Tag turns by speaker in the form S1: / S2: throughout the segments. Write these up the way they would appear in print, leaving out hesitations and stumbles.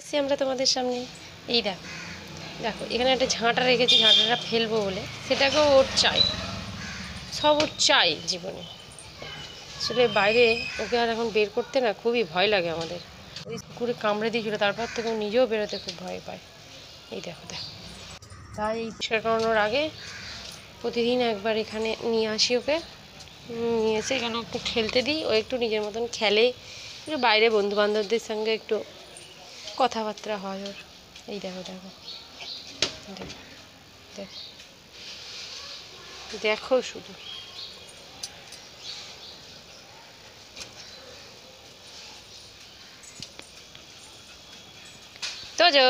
S1: এসছি আমরা তোমাদের সামনে। এই দেখো দেখো এখানে একটা ঝাঁটা রেখেছি, ঝাঁটাটা ফেলবো বলে, সেটাকেও ওর চাই, সব ওর চাই জীবনে। আসলে বাইরে ওকে আর এখন বের করতে না খুবই ভয় লাগে আমাদের। ওই কুকুরে কামড়ে দিয়েছিল, তারপর থেকে ও নিজেও বেরোতে খুব ভয় পায়। এই দেখো দেখো, তাই এই পরিষ্কার করানোর আগে প্রতিদিন একবার এখানে নিয়ে আসি ওকে, নিয়ে এসে এখানে একটু খেলতে দিই, ও একটু নিজের মতন খেলে, একটু বাইরে বন্ধুবান্ধবদের সঙ্গে একটু কথাবার্তা হয় ওর। এই দেখো দেখো দেখো দেখো দেখো শুধু তোজো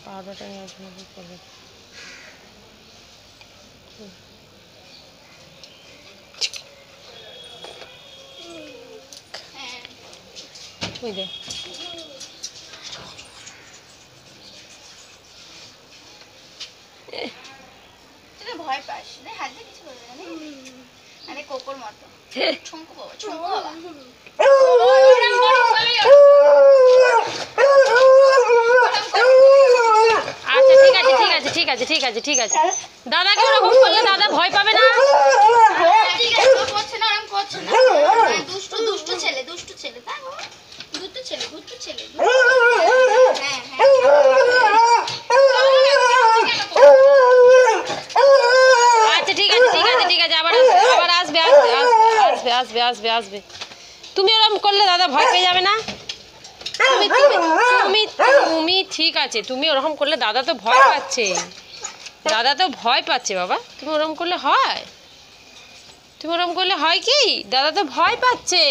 S1: পাউডারটা নেওয়ার জন্য কি করবে। ওই দে
S2: ভয় পাস না, হাত দিয়ে কিছু করবে না, মানে কোকোর মতো ছুঁকো বাবা, ছুঁকো বাবা।
S1: আচ্ছা ঠিক আছে ঠিক আছে ঠিক আছে ঠিক আছে ঠিক আছে, দাদাকে ওরকম করলে দাদা ভয় পাবে না।
S2: ঠিক আছে, ও করছে না, ওরকম করছে না। দুষ্টু দুষ্টু ছেলে, দুষ্টু ছেলে, তাই বাবা, দুষ্টু ছেলে, দুষ্টু ছেলে। হ্যাঁ
S1: আচ্ছা ঠিক আছে ঠিক আছে ঠিক আছে, আবার আবার আসবে আসবে আসবে আসবে আসবে আসবে। তুমি ওরকম করলে দাদা ভয় পেয়ে যাবে না। তুমি তুমি তুমি ঠিক আছে, তুমি ওরকম করলে দাদা তো ভয় পাচ্ছে, দাদা তো ভয় পাচ্ছে বাবা। তুমি ওরকম করলে হয়? তুমি ওরকম করলে হয় কি? দাদা তো ভয় পাচ্ছে।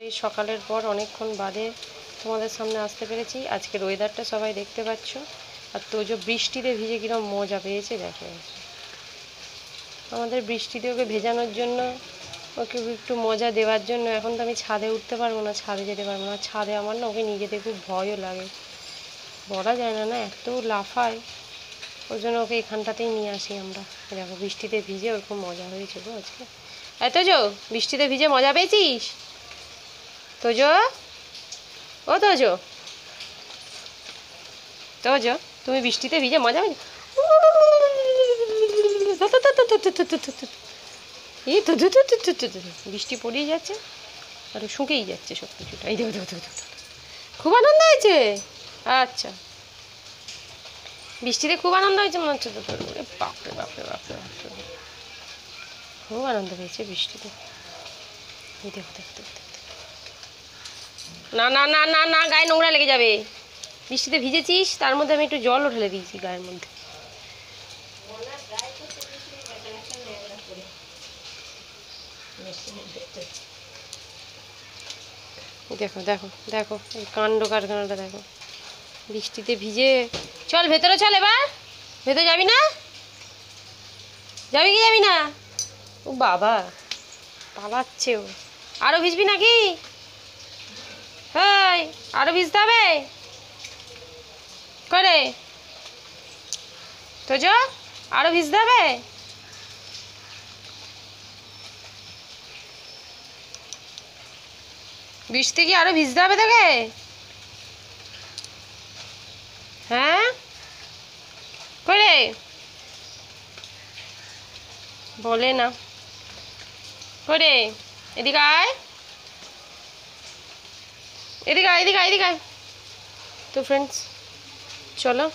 S1: এই সকালের পর অনেকক্ষণ বাদে তোমাদের সামনে আসতে পেরেছি। আজকের ওয়েদারটা সবাই দেখতে পাচ্ছ, আর তোজো বৃষ্টিতে ভিজে কিরকম মজা পেয়েছে দেখো। আমাদের বৃষ্টিতে ওকে ভেজানোর জন্য, ওকে একটু মজা দেওয়ার জন্য, এখন তো আমি ছাদে উঠতে পারবো না, ছাদে যেতে পারবো না। ছাদে আমার না ওকে নিয়ে যেতে খুব ভয়ও লাগে, বলা যায় না না, এত লাফায়। ওই জন্য ওকে এখানটাতেই নিয়ে আসি আমরা। দেখো বৃষ্টিতে ভিজে ওর খুব মজা হয়েছে গো আজকে। তোজো বৃষ্টিতে ভিজে মজা পেয়েছিস? তোজো, ও তোজো, তোজো তুমি বৃষ্টিতে ভিজে মজা পেয়েছি? এই তো বৃষ্টি পড়েই যাচ্ছে আর শুকিয়েই যাচ্ছে সব কিছুটা। এই দেখো দেখো দেখো, খুব আনন্দ হয়েছে। আচ্ছা, বৃষ্টিতে খুব আনন্দ হয়েছে মনে হচ্ছে তো তোর? বাপরে বাপরে বাপরে বাপরে, খুব আনন্দ পেয়েছে বৃষ্টিতে। এই দেখো দেখো দেখো, না না না না না, গায়ে নোংরা লেগে যাবে। বৃষ্টিতে ভিজেছিস, তার মধ্যে আমি একটু জলও ঢেলে দিয়েছি গায়ের মধ্যে। দেখো দেখো দেখো এই কাণ্ড কারখানাটা দেখো, বৃষ্টিতে ভিজে। চল ভেতরে চল, এবার ভেতরে যাবি না? যাবি কি যাবি না? ও বাবা পালাচ্ছে ও। আরো ভিজবি নাকি? হ্যাঁ আরো ভিজতে হবে করে তো, যা আরো ভিজতে হবে। বৃষ্টি কি আরো ভিজতে হবে তোকে? হ্যাঁ করে বলে না করে, এদিকে আয়, এদিকে আয়, এদিকে আয়, এদিকে আয়। তো ফ্রেন্ডস চলো,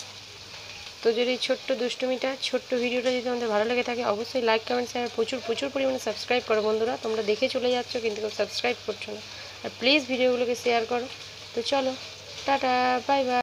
S1: তো যদি ছোট্ট দুষ্টুমিটা, ছোট্ট ভিডিওটা যদি তোমাদের ভালো লেগে থাকে, অবশ্যই লাইক কমেন্ট শেয়ার প্রচুর প্রচুর পরিমাণে সাবস্ক্রাইব করো বন্ধুরা। তোমরা দেখে চলে যাচ্ছ কিন্তু কেউ সাবস্ক্রাইব করছো না, আর প্লিজ ভিডিওগুলোকে শেয়ার করো। তো চলো টাটা, বাই বাই।